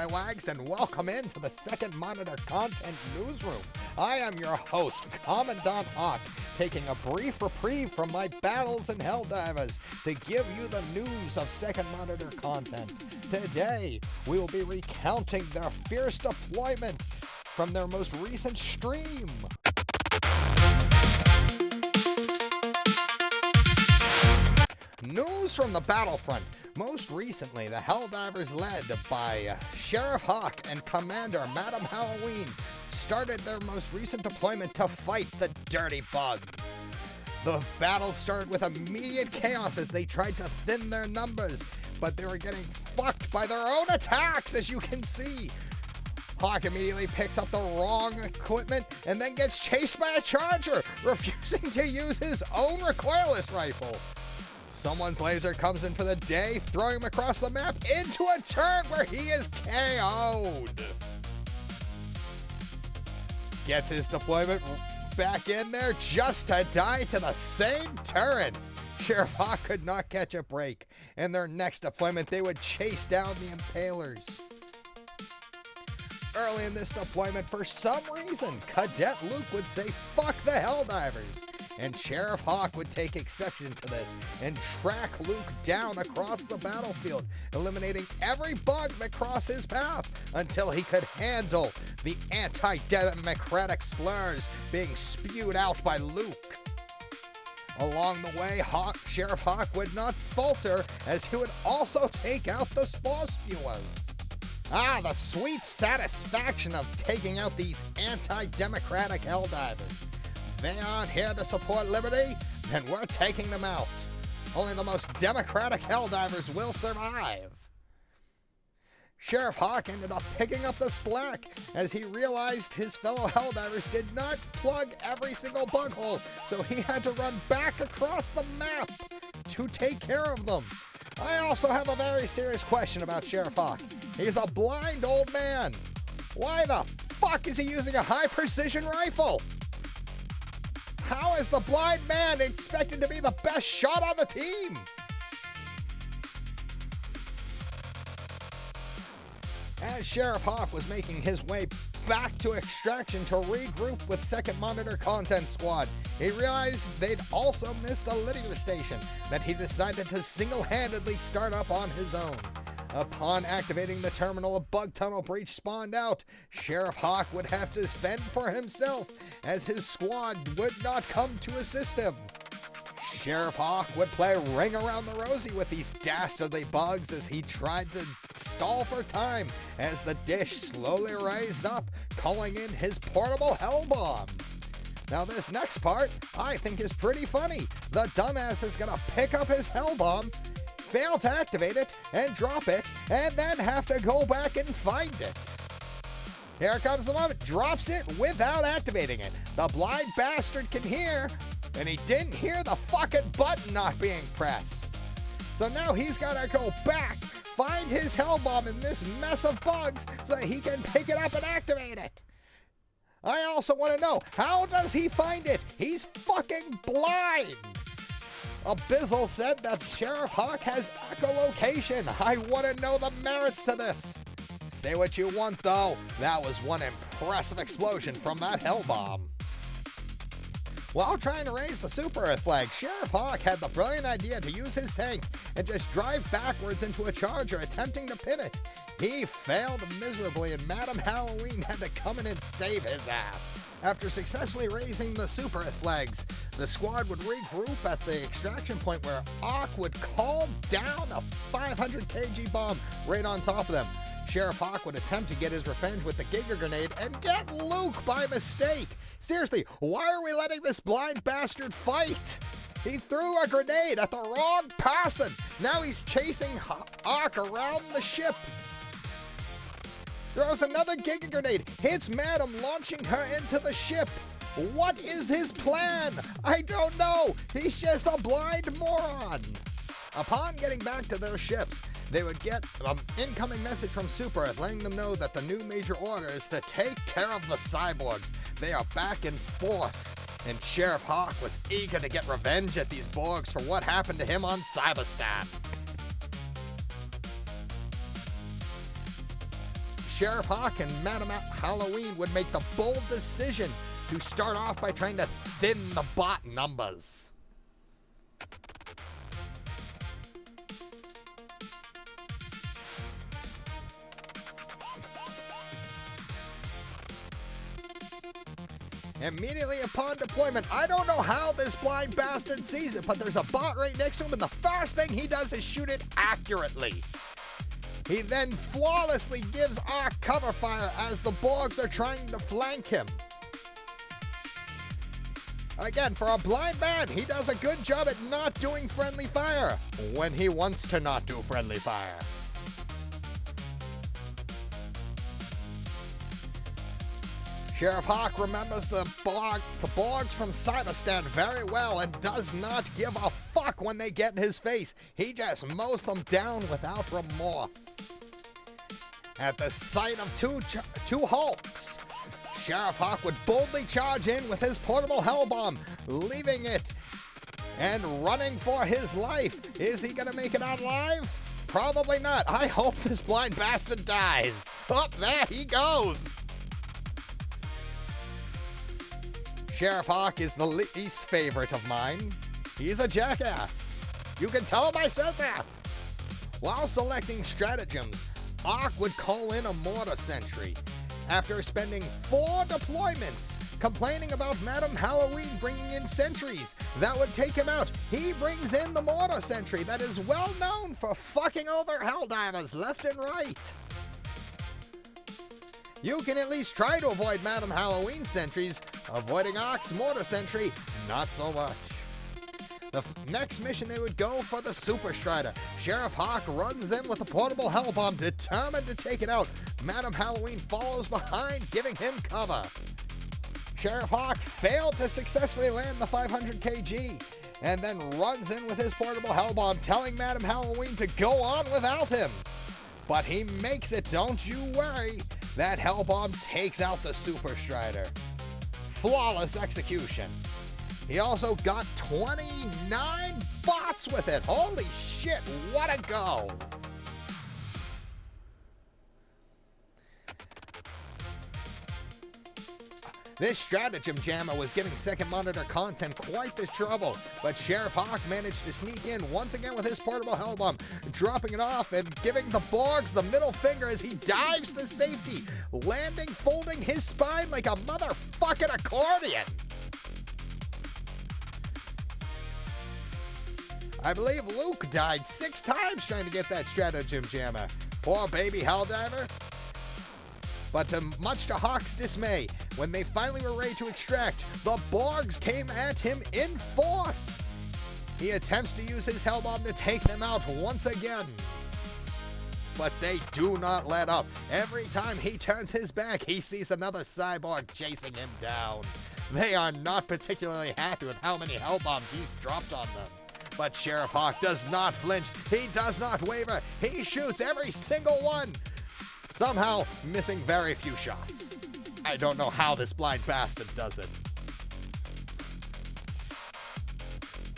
Scallywags, and welcome into the Second Monitor Content Newsroom. I am your host, Commandant Hawk, taking a brief reprieve from my battles in Helldivers to give you the news of Second Monitor content. Today, we will be recounting their fierce deployment from their most recent stream. News from the battlefront. Most recently, the Helldivers, led by Sheriff Hawk and Commander Madam Halloween, started their most recent deployment to fight the dirty bugs. The battle started with immediate chaos as they tried to thin their numbers, but they were getting fucked by their own attacks, as you can see. Hawk immediately picks up the wrong equipment and then gets chased by a charger, refusing to use his own recoilless rifle. Someone's laser comes in for the day, throwing him across the map into a turret where he is KO'd. Gets his deployment back in there just to die to the same turret. Sheriff Hawk could not catch a break. In their next deployment, they would chase down the Impalers. Early in this deployment, for some reason, Cadet Luke would say, "Fuck the Helldivers." And Sheriff Hawk would take exception to this and track Luke down across the battlefield, eliminating every bug that crossed his path until he could handle the anti-democratic slurs being spewed out by Luke. Along the way, Sheriff Hawk would not falter, as he would also take out the spore spewers. The sweet satisfaction of taking out these anti-democratic Helldivers. They aren't here to support liberty, then we're taking them out. Only the most democratic Helldivers will survive. Sheriff Hawk ended up picking up the slack as he realized his fellow Helldivers did not plug every single bug hole, so he had to run back across the map to take care of them. I also have a very serious question about Sheriff Hawk. He's a blind old man. Why the fuck is he using a high-precision rifle? How is the blind man expected to be the best shot on the team? As Sheriff Hawk was making his way back to Extraction to regroup with Second Monitor Content Squad, he realized they'd also missed a Lydia station that he decided to single-handedly start up on his own. Upon activating the terminal, a bug tunnel breach spawned out. Sheriff Hawk would have to fend for himself, as his squad would not come to assist him. Sheriff Hawk would play ring around the rosy with these dastardly bugs as he tried to stall for time as the dish slowly raised up, calling in his portable hell bomb. Now this next part I think is pretty funny. The dumbass is gonna pick up his hell bomb, fail to activate it, and drop it, and then have to go back and find it. Here comes the moment, drops it without activating it. The blind bastard can hear, and he didn't hear the fucking button not being pressed. So now he's gotta go back, find his hell bomb in this mess of bugs so that he can pick it up and activate it. I also want to know, how does he find it? He's fucking blind. Abyssal said that Sheriff Hawk has echolocation. I want to know the merits to this. Say what you want, though. That was one impressive explosion from that hell bomb. While trying to raise the Super Earth flag, Sheriff Hawk had the brilliant idea to use his tank and just drive backwards into a charger, attempting to pin it. He failed miserably, and Madam Halloween had to come in and save his ass. After successfully raising the Super Earth flags, the squad would regroup at the extraction point where Hawk would call down a 500 kg bomb right on top of them. Sheriff Hawk would attempt to get his revenge with the Giga Grenade and get Luke by mistake. Seriously, why are we letting this blind bastard fight? He threw a grenade at the wrong person. Now he's chasing Hawk around the ship. Throws another Giga Grenade, hits Madam, launching her into the ship. What is his plan? I don't know. He's just a blind moron. Upon getting back to their ships, they would get an incoming message from Super Earth letting them know that the new major order is to take care of the cyborgs. They are back in force, and Sheriff Hawk was eager to get revenge at these Borgs for what happened to him on Cyberstat. Sheriff Hawk and Madam Halloween would make the bold decision to start off by trying to thin the bot numbers. Immediately upon deployment, I don't know how this blind bastard sees it, but there's a bot right next to him, and the first thing he does is shoot it accurately. He then flawlessly gives Ark cover fire as the Borgs are trying to flank him. Again, for a blind man, he does a good job at not doing friendly fire when he wants to not do friendly fire. Sheriff Hawk remembers the Borgs from Cyberstan very well and does not give a fuck when they get in his face. He just mows them down without remorse. At the sight of two Hulks, Sheriff Hawk would boldly charge in with his portable hell bomb, leaving it and running for his life. Is he gonna make it out alive? Probably not. I hope this blind bastard dies. Oh, there he goes. Sheriff Hawk is the least favorite of mine. He's a jackass. You can tell him I said that. While selecting stratagems, Hawk would call in a mortar sentry. After spending 4 deployments complaining about Madam Halloween bringing in sentries that would take him out, he brings in the mortar sentry that is well known for fucking over helldivers left and right. You can at least try to avoid Madam Halloween sentries. Avoiding Hawk's mortar sentry, not so much. The next mission, they would go for the Super Strider. Sheriff Hawk runs in with a portable hell bomb, determined to take it out. Madam Halloween follows behind, giving him cover. Sheriff Hawk failed to successfully land the 500 kg, and then runs in with his portable hell bomb, telling Madam Halloween to go on without him. But he makes it, don't you worry. That hell bomb takes out the Super Strider. Flawless execution. He also got 29 bots with it. Holy shit, what a go. This stratagem jammer was giving Second Monitor content quite the trouble, but Sheriff Hawk managed to sneak in once again with his portable hell bomb, dropping it off and giving the Borgs the middle finger as he dives to safety, landing, folding his spine like a motherfucking accordion. I believe Luke died 6 times trying to get that stratagem jammer. Poor baby helldiver. But much to Hawk's dismay, when they finally were ready to extract, the Borgs came at him in force. He attempts to use his hell bomb to take them out once again. But they do not let up. Every time he turns his back, he sees another cyborg chasing him down. They are not particularly happy with how many hell bombs he's dropped on them. But Sheriff Hawk does not flinch. He does not waver. He shoots every single one, somehow missing very few shots. I don't know how this blind bastard does it.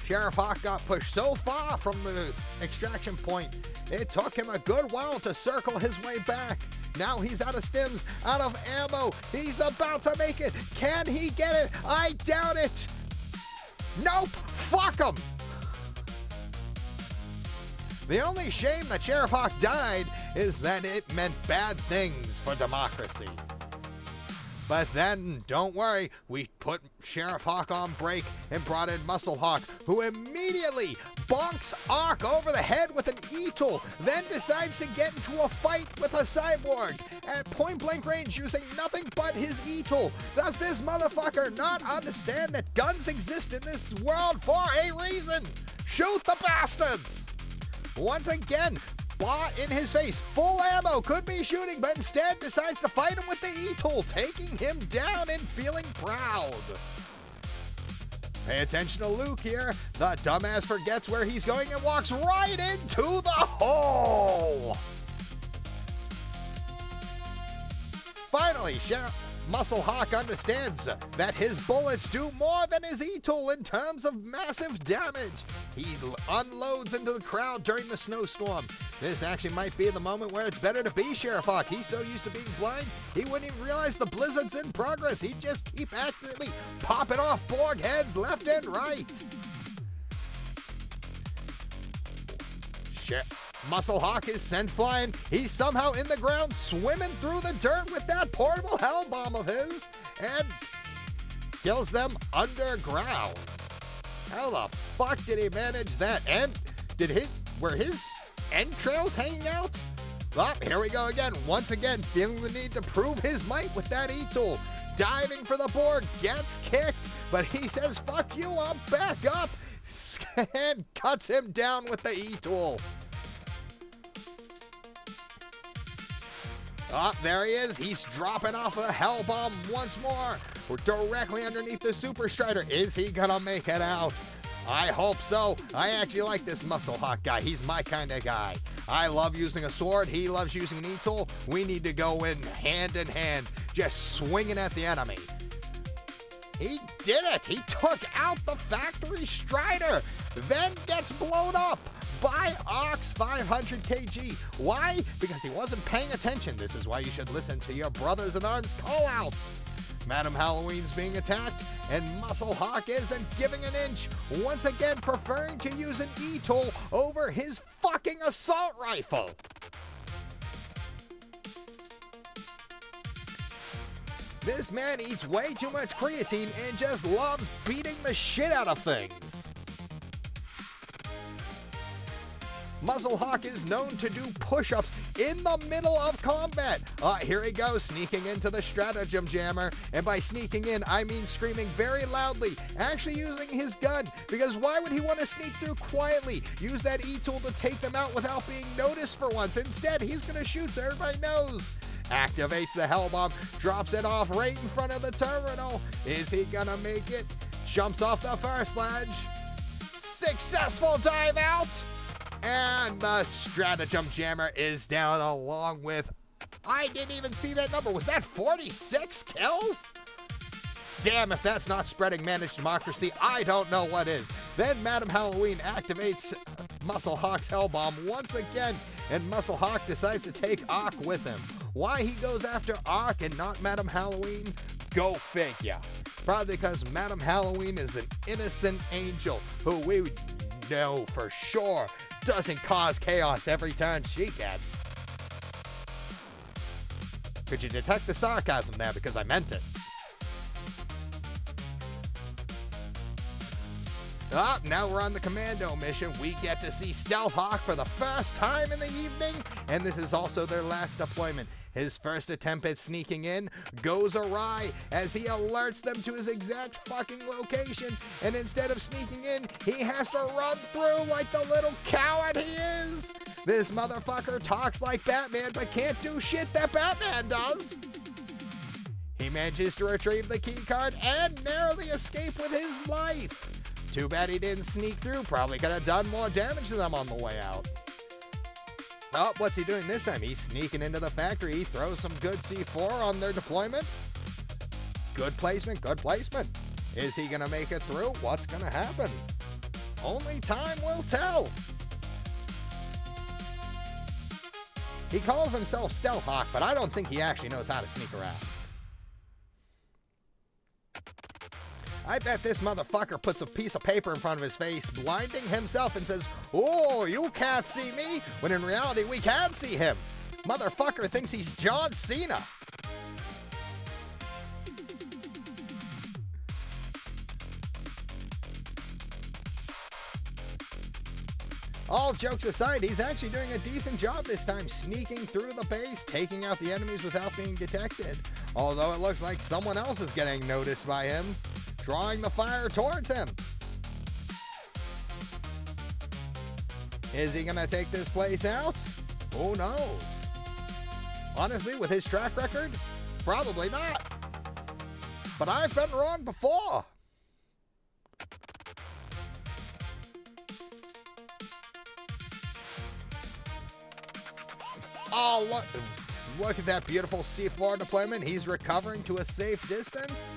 Sheriff Hawk got pushed so far from the extraction point, it took him a good while to circle his way back. Now he's out of stims, out of ammo. He's about to make it. Can he get it? I doubt it. Nope. Fuck him. The only shame that Sheriff Hawk died is that it meant bad things for democracy. But then, don't worry, we put Sheriff Hawk on break and brought in Muscle Hawk, who immediately bonks Ark over the head with an E-tool, then decides to get into a fight with a cyborg at point-blank range using nothing but his E-tool. Does this motherfucker not understand that guns exist in this world for a reason? Shoot the bastards! Once again, bot in his face, full ammo, could be shooting, but instead decides to fight him with the E-tool, taking him down and feeling proud. Pay attention to Luke here. The dumbass forgets where he's going and walks right into the hole. Finally, Muscle Hawk understands that his bullets do more than his E-tool in terms of massive damage. He unloads into the crowd during the snowstorm. This actually might be the moment where it's better to be Sheriff Hawk. He's so used to being blind, he wouldn't even realize the blizzard's in progress. He'd just keep accurately popping off Borg heads left and right. Muscle Hawk is sent flying. He's somehow in the ground, swimming through the dirt with that portable hell bomb of his, and kills them underground. How the fuck did he manage that? And were his entrails hanging out? Well, here we go again. Once again, feeling the need to prove his might with that E-tool. Diving for the Borg, gets kicked, but he says, fuck you, I'll back up, and cuts him down with the E-tool. Oh, there he is. He's dropping off a hell bomb once more. We're directly underneath the Super Strider. Is he gonna make it out? I hope so. I actually like this Muscle Hawk guy. He's my kind of guy. I love using a sword. He loves using an E-tool. We need to go in hand, just swinging at the enemy. He did it. He took out the factory Strider, then gets blown up by Ox 500 kg. Why? Because he wasn't paying attention. This is why you should listen to your brothers in arms call-outs. Madam Halloween's being attacked, and Muscle Hawk isn't giving an inch, once again preferring to use an E-tool over his fucking assault rifle. This man eats way too much creatine and just loves beating the shit out of things. Muscle Hawk is known to do push-ups in the middle of combat. Here he goes, sneaking into the stratagem jammer. And by sneaking in, I mean screaming very loudly, actually using his gun. Because why would he want to sneak through quietly? Use that E-tool to take them out without being noticed for once. Instead, he's going to shoot so everybody knows. Activates the hell bomb, drops it off right in front of the terminal. Is he going to make it? Jumps off the first ledge. Successful dive out. And the stratagem jammer is down along with, I didn't even see that number. Was that 46 kills? Damn, if that's not spreading managed democracy, I don't know what is. Then Madam Halloween activates Muscle Hawk's hell bomb once again, and Muscle Hawk decides to take Ock with him. Why he goes after Ock and not Madam Halloween? Go figure. Probably because Madam Halloween is an innocent angel who we know for sure doesn't cause chaos every turn she gets. Could you detect the sarcasm there? Because I meant it. Now we're on the commando mission. We get to see Stealth Hawk for the first time in the evening, and this is also their last deployment. His first attempt at sneaking in goes awry as he alerts them to his exact fucking location, and instead of sneaking in, he has to run through like the little coward he is. This motherfucker talks like Batman but can't do shit that Batman does. He manages to retrieve the key card and narrowly escape with his life. Too bad he didn't sneak through. Probably could have done more damage to them on the way out. Oh, what's he doing this time? He's sneaking into the factory. He throws some good C4 on their deployment. Good placement, good placement. Is he going to make it through? What's going to happen? Only time will tell. He calls himself Stealth Hawk, but I don't think he actually knows how to sneak around. I bet this motherfucker puts a piece of paper in front of his face, blinding himself, and says, "Oh, you can't see me," when in reality we can see him. Motherfucker thinks he's John Cena. All jokes aside, he's actually doing a decent job this time, sneaking through the base, taking out the enemies without being detected. Although it looks like someone else is getting noticed by him, drawing the fire towards him. Is he gonna take this place out? Who knows? Honestly, with his track record, probably not. But I've been wrong before. Oh, look. look at that beautiful C4 deployment. He's recovering to a safe distance.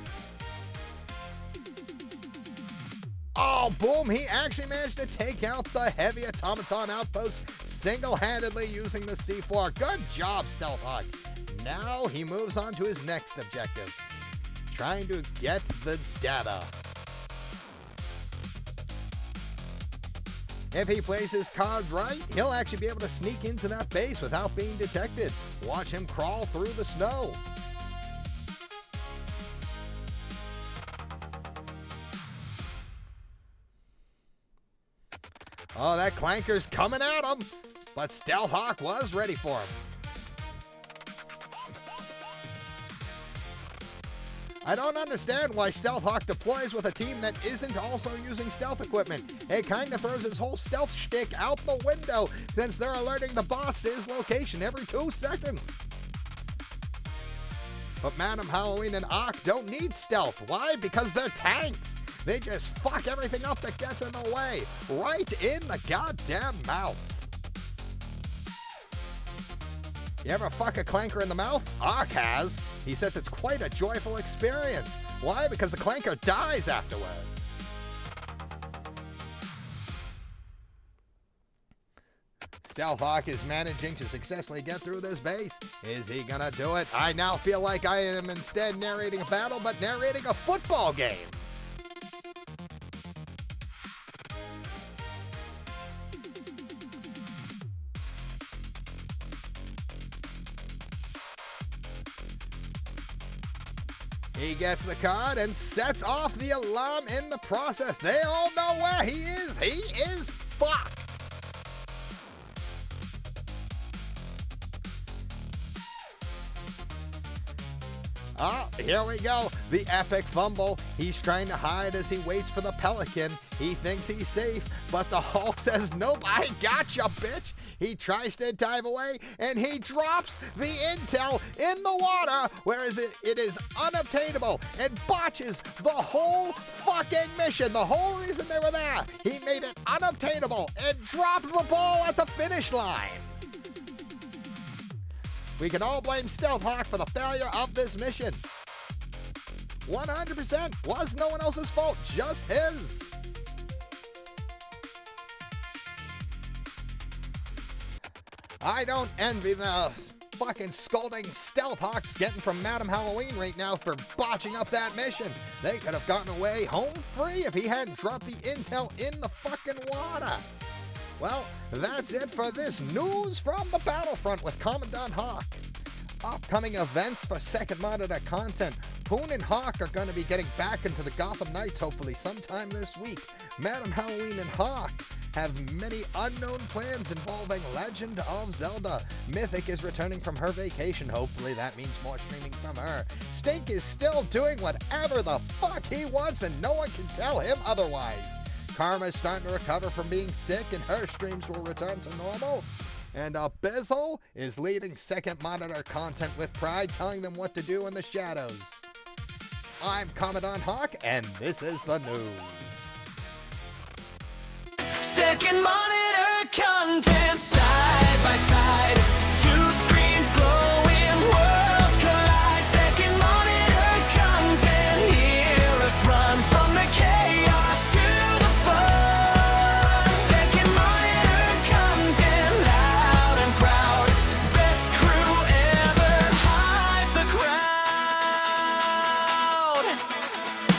Oh, boom. He actually managed to take out the heavy automaton outpost single-handedly using the C4. Good job, Stealth Hawk. Now he moves on to his next objective, trying to get the data. If he plays his cards right, he'll actually be able to sneak into that base without being detected. Watch him crawl through the snow. Oh, that clanker's coming at him, but Stealth Hawk was ready for him. I don't understand why Stealth Hawk deploys with a team that isn't also using stealth equipment. It kind of throws his whole stealth shtick out the window since they're alerting the bots to his location every 2 seconds. But Madam Halloween and Hawk don't need stealth. Why? Because they're tanks. They just fuck everything up that gets in the way. Right in the goddamn mouth. You ever fuck a clanker in the mouth? Hawk has. He says it's quite a joyful experience. Why? Because the clanker dies afterwards. Stealth Hawk is managing to successfully get through this base. Is he gonna do it? I now feel like I am instead narrating a battle, but narrating a football game. He gets the card and sets off the alarm in the process. They all know where he is. He is fucked. Oh, here we go. The epic fumble. He's trying to hide as he waits for the Pelican. He thinks he's safe, but the Hulk says, nope, I gotcha, bitch. He tries to dive away, and he drops the intel in the water, whereas it is unobtainable, and botches the whole fucking mission. The whole reason they were there. He made it unobtainable and dropped the ball at the finish line. We can all blame Stealth Hawk for the failure of this mission. 100% was no one else's fault, just his. I don't envy the fucking scolding Stealth Hawk's getting from Madam Halloween right now for botching up that mission. They could have gotten away home free if he hadn't dropped the intel in the fucking water. Well, that's it for this news from the battlefront with Commandant Hawk. Upcoming events for Second Monitor content. Poon and Hawk are going to be getting back into the Gotham Knights hopefully sometime this week. Madam Halloween and Hawk have many unknown plans involving Legend of Zelda. Mythic is returning from her vacation. Hopefully that means more streaming from her. Stink is still doing whatever the fuck he wants and no one can tell him otherwise. Karma is starting to recover from being sick and her streams will return to normal. And Abyssal is leading Second Monitor content with pride, telling them what to do in the shadows. I'm Commandant Hawk, and this is the news. Second Monitor content side by side.